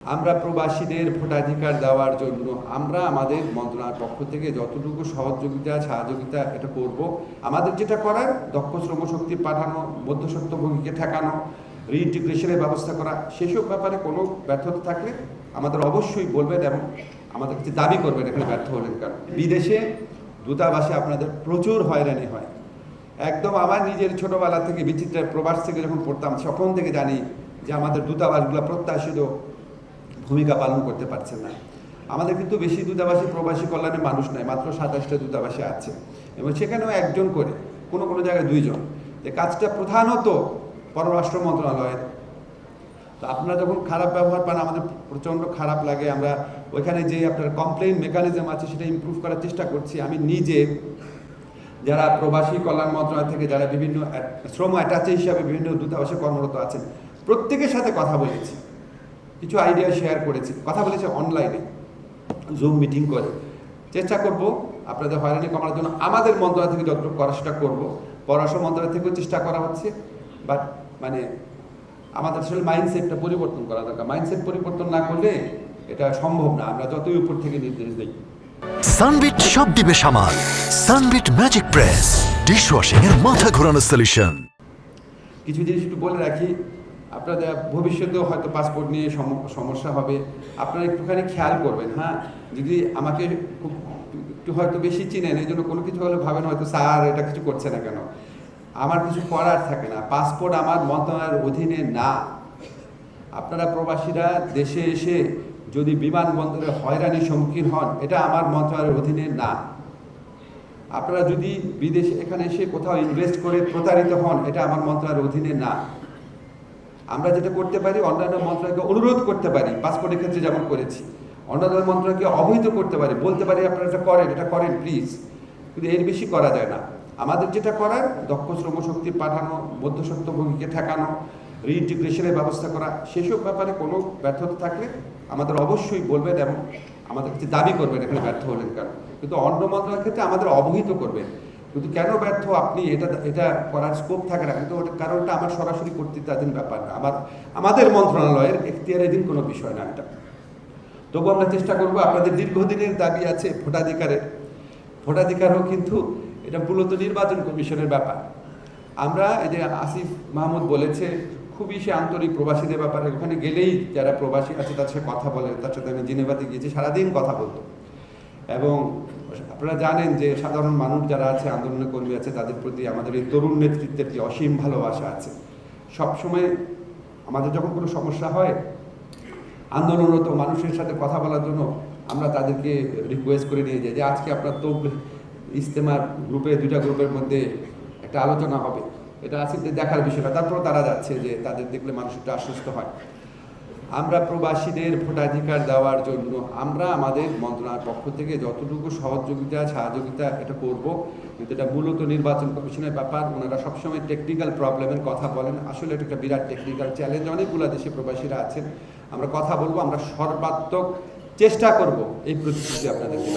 আমরা প্রবাসীদের ভোটাধিকার দেওয়ার জন্য আমরা আমাদের মন্ত্রণালয়ের পক্ষ থেকে যতটুকু সহযোগিতা এটা করব। আমাদের যেটা করার দক্ষ শ্রমশক্তি পাঠানো, মধ্যস্বত্বভোগীকে ঠেকানো, রিইন্টিগ্রেশনের ব্যবস্থা করা, সেসব ব্যাপারে কোনো ব্যর্থতা থাকলে আমাদের অবশ্যই বলবেন এবং আমাদের কাছে দাবি করবেন এখানে ব্যর্থ হলেন। কারণ বিদেশে দূতাবাসে আপনাদের প্রচুর হয়রানি হয়। একদম আমার নিজের ছোটোবেলা থেকে বিচিত্র প্রবাস থেকে যখন পড়তাম তখন থেকে জানি যে আমাদের দূতাবাসগুলো প্রত্যাশিত ভূমিকা পালন করতে পারছেন না। আমাদের কিন্তু বেশি দূতাবাসী প্রবাসী কল্যাণে মানুষ নয়, মাত্র 27টা দূতাবাসে আছে এবং সেখানেও একজন করে, কোনো কোনো জায়গায় দুইজন। যে কাজটা প্রধানত পররাষ্ট্র মন্ত্রণালয়ের। তো আপনারা যখন খারাপ ব্যবহার পান আমাদের প্রচণ্ড খারাপ লাগে। আমরা ওইখানে যে আপনার কমপ্লেইন মেকানিজম আছে সেটা ইমপ্রুভ করার চেষ্টা করছি। আমি নিজে যারা প্রবাসী কল্যাণ মন্ত্রণালয় থেকে যারা বিভিন্ন শ্রম অ্যাটাচি হিসাবে বিভিন্ন দূতাবাসে কর্মরত আছেন প্রত্যেকের সাথে কথা বলেছি, কিছু আইডিয়া শেয়ার করেছি, কথা বলেছি অনলাইনে জুম মিটিং করে। চেষ্টা করব আপনাদের হয়রানি কমানোর জন্য আমাদের মন্ত্রণালয় থেকে যতটুকু করা সেটা করবো। পররাষ্ট্র মন্ত্রণালয় থেকেও চেষ্টা করা হচ্ছে, বাট মানে আমাদের আসলে মাইন্ডসেটটা পরিবর্তন করা দরকার। মাইন্ডসেট পরিবর্তন না করলে এটা সম্ভব না, আমরা যতই উপর থেকে নির্দেশ দিই। সানবিট সব দিবে সামাল। সানবিট ম্যাজিক প্রেস ডিশওয়াশিং এর মাথা ঘোরানো সলিউশন। কিছু জিনিস একটু বলে রাখি, আপনাদের ভবিষ্যতেও হয়তো পাসপোর্ট নিয়ে সমস্যা হবে, আপনারা একটুখানি খেয়াল করবেন। হ্যাঁ, যদি আমাকে খুব একটু হয়তো বেশি চিনেন, এই জন্য কোনো কিছু হলে ভাবেন হয়তো স্যার এটা কিছু করছে না কেন। আমার কিছু করার থাকে না, পাসপোর্ট আমার মন্ত্রণালয়ের অধীনে না। আপনারা প্রবাসীরা দেশে এসে যদি বিমানবন্দরে হয়রানির সম্মুখীন হন, এটা আমার মন্ত্রণালয়ের অধীনে না। আপনারা যদি বিদেশে এখানে এসে কোথাও ইনভেস্ট করে প্রতারিত হন, এটা আমার মন্ত্রণালয়ের অধীনে না। আমরা যেটা করতে পারি অন্যান্য মন্ত্রণালয়কে অনুরোধ করতে পারি, পাসপোর্টের ক্ষেত্রে যেমন করেছি, অন্যান্য মন্ত্রণালয়কে অবহিত করতে পারি, বলতে পারি আপনারা এটা করেন প্লিজ, কিন্তু এর বেশি করা যায় না। আমাদের যেটা করার দক্ষ শ্রমশক্তি পাঠানো, মধ্যস্বত্বভোগীকে ঠেকানো, রিইন্টিগ্রেশনের ব্যবস্থা করা, সেসব ব্যাপারে কোনো ব্যর্থতা থাকলে আমাদের অবশ্যই বলবেন এবং আমাদের কাছে দাবি করবেন এখানে ব্যর্থ হলেন কারণ। কিন্তু অন্য মন্ত্রণালয়ের ক্ষেত্রে আমাদের অবহিত করবেন, কিন্তু কেন ব্যর্থ আপনি এটা করার স্কোপ থাকে না, কিন্তু কারণটা আমার সরাসরি কর্তৃত্বাধীন ব্যাপার না, আমাদের মন্ত্রণালয়ের এখতিয়ারাধীন কোনো বিষয় না এটা। তবু আমরা চেষ্টা করব। আপনাদের দীর্ঘদিনের দাবি আছে ভোটাধিকারও কিন্তু এটা মূলত নির্বাচন কমিশনের ব্যাপার। আমরা এই যে আসিফ মাহমুদ বলেছে খুবই সে আন্তরিক প্রবাসীদের ব্যাপারে, ওখানে গেলেই যারা প্রবাসী আছে তার সাথে কথা বলে, তার সাথে আমি জেনেভাতে গিয়েছি, সারাদিন কথা বলতো। এবং আপনারা জানেন যে সাধারণ মানুষ যারা আছে, আন্দোলনের কর্মী আছে, তাদের প্রতি আমাদের এই তরুণ নেতৃত্বের যে অসীম ভালোবাসা আছে। সবসময় আমাদের যখন কোনো সমস্যা হয় আন্দোলনরত মানুষের সাথে কথা বলার জন্য আমরা তাদেরকে রিকোয়েস্ট করে নিয়ে যাই যে আজকে আপনার তো ইজতেমার গ্রুপে, 2টা গ্রুপের মধ্যে একটা আলোচনা হবে, এটা আসলে দেখার বিষয়টা। তারপরও তারা যাচ্ছে যে তাদের দেখলে মানুষ একটু আশ্বস্ত হয়। আমরা প্রবাসীদের ভোটাধিকার দেওয়ার জন্য আমরা আমাদের মন্ত্রণালয়ের পক্ষ থেকে যতটুকু সহযোগিতা এটা করব, কিন্তু এটা মূলত নির্বাচন কমিশনের ব্যাপার। ওনারা সবসময় টেকনিক্যাল প্রবলেমের কথা বলেন, আসলে এটা একটা বিরাট টেকনিক্যাল চ্যালেঞ্জ। অনেকগুলো দেশে প্রবাসীরা আছেন, আমরা কথা বলবো, আমরা সর্বাত্মক চেষ্টা করব এই প্রতিশ্রুতি আপনাদেরকে।